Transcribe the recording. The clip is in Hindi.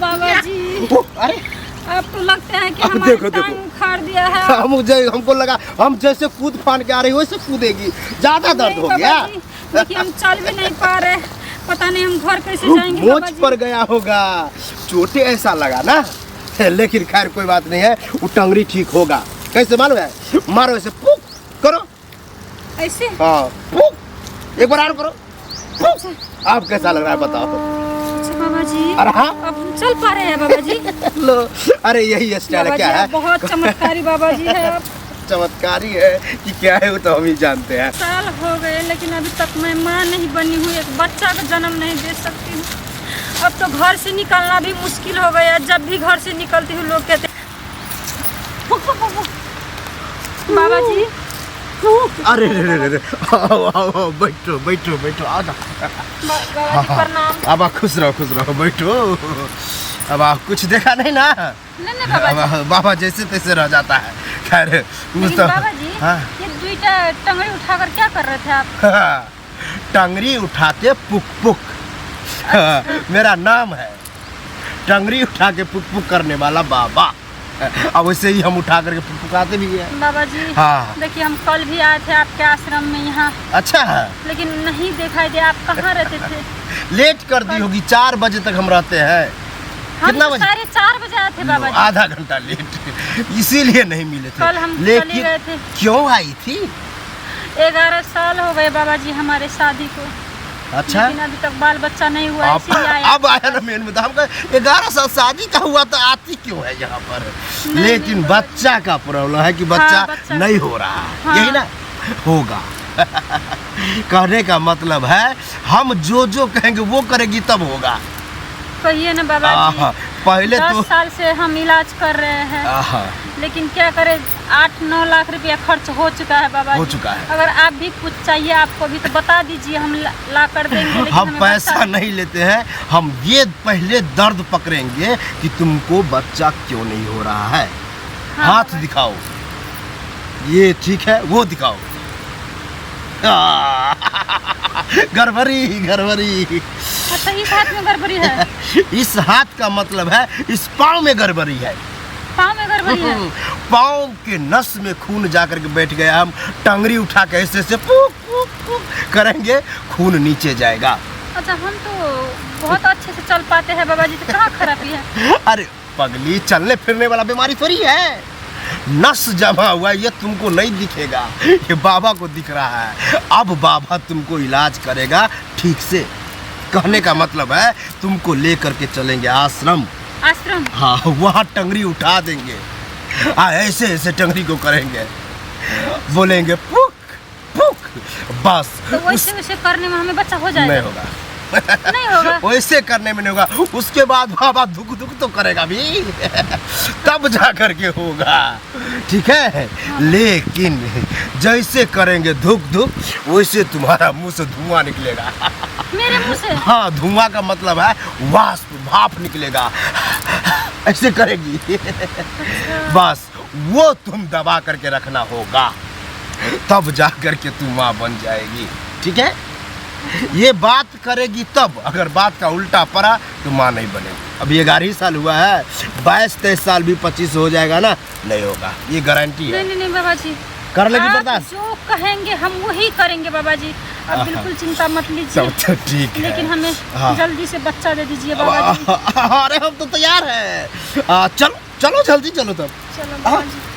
बाबा जी। अरे अब तो लगता है कि अब हमारी देखो, देखो। टांग उखाड़ दिया है। हमको लगा हम जैसे कूद फान के आ रही वैसे कूदेगी, ज्यादा दर्द हो नहीं गया। बाबा जी, देखिए हम चल भी नहीं पा रहे, पता नहीं हम घर कैसे जाएंगे बाबा मोच जी। पर गया होगा, चोटे ऐसा लगा ना। लेकिन खैर कोई बात नहीं है, वो टंगरी ठीक होगा। कैसे मालूम है? मारो ऐसे, पुक करो ऐसे। हाँ, पुक एक बार और करो, पुक। आप कैसा लग रहा है बताओ? अच्छा बाबा जी, अरे हाँ, अब हम चल पा रहे हैं बाबा जी। लो, अरे यही स्टाइल है बाबा क्या जी, है? आप बहुत चमत्कारी बाबा जी है आप। चमत्कारी है कि क्या है वो तो हम ही जानते हैं। साल हो गए लेकिन अभी तक मैं माँ नहीं बनी हूँ, एक बच्चा का जन्म नहीं दे सकती हूँ। अब तो घर से निकलना भी मुश्किल हो गया। जब भी घर से निकलती हूँ लोग कहते बाबा जी। अरे रे रे रे, आओ आओ आओ, बैठो बैठो बैठो, आ जाओ। बाबा जी प्रणाम। अब आप खुश रहो बैठो। अब आप कुछ देखा नहीं ना? नहीं बाबा जी। बाबा जैसे तैसे रह जाता है। खैर लेकिन तो बाबा जी, हाँ? ये दुईटा टंगड़ी उठाकर क्या कर रहे थे आप? टंगरी उठा के पुक पुक। मेरा नाम है टंगरी उठा के पुक पुक करने वाला बाबा। अब वैसे ही हम उठा करके पुक पुकाते भी हैं। बाबा जी हाँ। देखिए हम कल भी आए थे आपके आश्रम में यहाँ, अच्छा है, लेकिन नहीं दिखाई दिया। आप कहाँ रहते थे? लेट कर दी होगी, 4 बजे तक हम रहते हैं। हम कितना तो बजे? 4:30 बजे आए थे बाबा जी। आधा घंटा लेट, इसीलिए नहीं मिले थे। कल हम चले लेकिन गए थे। क्यों आई थी? 11 साल हो गए बाबा जी हमारे शादी को। अच्छा, लेकिन अभी तक बाल बच्चा नहीं हुआ, अब इसीलिए आया। अब आया ना मेन मुद्दा। हमका 11 साल शादी का हुआ तो आती क्यों है यहाँ पर? लेकिन नहीं, बच्चा का प्रॉब्लम है कि बच्चा बच्चा नहीं हो रहा है। हाँ। यही ना होगा। कहने का मतलब है हम जो जो कहेंगे वो करेगी तब होगा। कहिए ना बाबा आहा, जी, पहले 10 तो साल से हम इलाज कर रहे हैं, आहा, लेकिन क्या करें, 8-9 लाख रुपया खर्च हो चुका है बाबा हो जी। चुका है। अगर आप भी कुछ चाहिए आपको भी तो बता दीजिए, हम ला कर देंगे। लेकिन हम हमें पैसा बच्चा- नहीं लेते हैं, हम ये पहले दर्द पकड़ेंगे कि तुमको बच्चा क्यों नहीं हो रहा है। हाँ, हाथ बाबा। दिखाओ, ये ठीक है, वो दिखाओ। गड़बड़ी गड़बड़ी। अच्छा, इस हाथ में गड़बड़ी है? इस हाथ का मतलब है इस पाँव में गड़बड़ी है। पाँव में गड़बड़ी है? पाँव के नस में खून जाकर के बैठ गया। हम टंगरी उठा के ऐसे से पुक पुक पुक करेंगे, खून नीचे जाएगा। अच्छा, हम तो बहुत अच्छे से चल पाते हैं बाबा जी, तो कहाँ खराबी है? अरे पगली, चलने फिरने वाला बीमारी थोड़ी है। नस जमा हुआ, ये तुमको नहीं दिखेगा, ये बाबा को दिख रहा है। अब बाबा तुमको इलाज करेगा ठीक से। कहने का मतलब है तुमको लेकर के चलेंगे आश्रम। आश्रम? हाँ, वहाँ टंगरी उठा देंगे। ऐसे ऐसे टंगरी को करेंगे, बोलेंगे पुक पुक, बस। तो वैसे वैसे करने में हमें बच्चा हो जाएगा? नहीं होगा। नहीं होगा? वैसे करने में नहीं होगा, उसके बाद बाबा दुख दुख तो करेगा भी। तब जा करके होगा, ठीक है। लेकिन जैसे करेंगे धुक धुक, वैसे तुम्हारा मुंह से धुआं निकलेगा। मेरे मुंह से? हाँ, धुआं का मतलब है वाष्प, भाप निकलेगा। ऐसे करेगी। बस वो तुम दबा करके रखना होगा, तब जा करके तुम माँ बन जाएगी, ठीक है। ये बात करेगी तब, अगर बात का उल्टा पड़ा तो माँ नहीं बनेगी। अब ये 11 साल हुआ है, 22-23 साल भी 25 हो जाएगा ना, नहीं होगा, ये गारंटी है। नहीं बाबा जी, कर लेगी आप बर्दाश्त? जो कहेंगे हम वही करेंगे बाबा जी। अब बिल्कुल चिंता मत लीजिए। सब तो ठीक है, लेकिन हमें हाँ। जल्दी से बच्चा दे दीजिए बाबा जी। अरे हम तो तैयार हैं। चलो चलो जल्दी चलो तब। चलो बाबा जी।